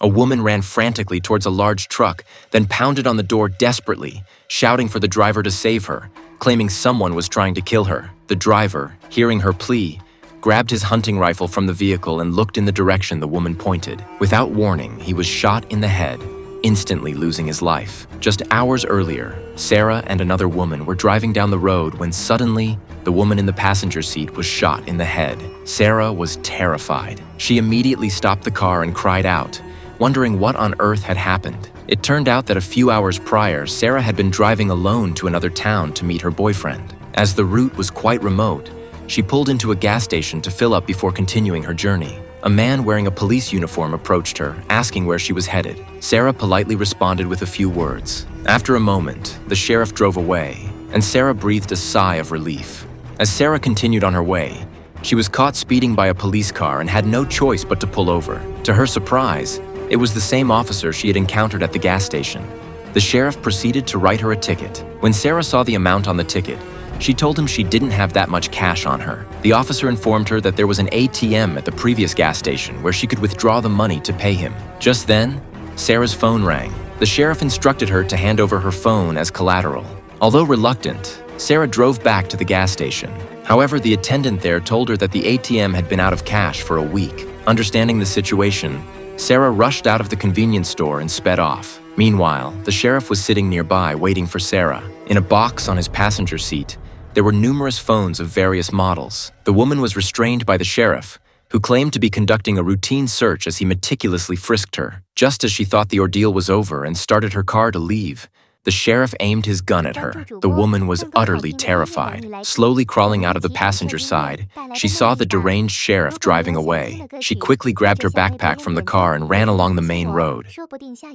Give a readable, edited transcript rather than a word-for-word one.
A woman ran frantically towards a large truck, then pounded on the door desperately, shouting for the driver to save her, claiming someone was trying to kill her. The driver, hearing her plea, grabbed his hunting rifle from the vehicle and looked in the direction the woman pointed. Without warning, he was shot in the head, instantly losing his life. Just hours earlier, Sarah and another woman were driving down the road when suddenly, the woman in the passenger seat was shot in the head. Sarah was terrified. She immediately stopped the car and cried out, wondering what on earth had happened. It turned out that a few hours prior, Sarah had been driving alone to another town to meet her boyfriend. As the route was quite remote, she pulled into a gas station to fill up before continuing her journey. A man wearing a police uniform approached her, asking where she was headed. Sarah politely responded with a few words. After a moment, the sheriff drove away, and Sarah breathed a sigh of relief. As Sarah continued on her way, she was caught speeding by a police car and had no choice but to pull over. To her surprise, it was the same officer she had encountered at the gas station. The sheriff proceeded to write her a ticket. When Sarah saw the amount on the ticket, she told him she didn't have that much cash on her. The officer informed her that there was an ATM at the previous gas station where she could withdraw the money to pay him. Just then, Sarah's phone rang. The sheriff instructed her to hand over her phone as collateral. Although reluctant, Sarah drove back to the gas station. However, the attendant there told her that the ATM had been out of cash for a week. Understanding the situation, Sarah rushed out of the convenience store and sped off. Meanwhile, the sheriff was sitting nearby waiting for Sarah. In a box on his passenger seat, there were numerous phones of various models. The woman was restrained by the sheriff, who claimed to be conducting a routine search as he meticulously frisked her. Just as she thought the ordeal was over and started her car to leave, the sheriff aimed his gun at her. The woman was utterly terrified. Slowly crawling out of the passenger side, she saw the deranged sheriff driving away. She quickly grabbed her backpack from the car and ran along the main road.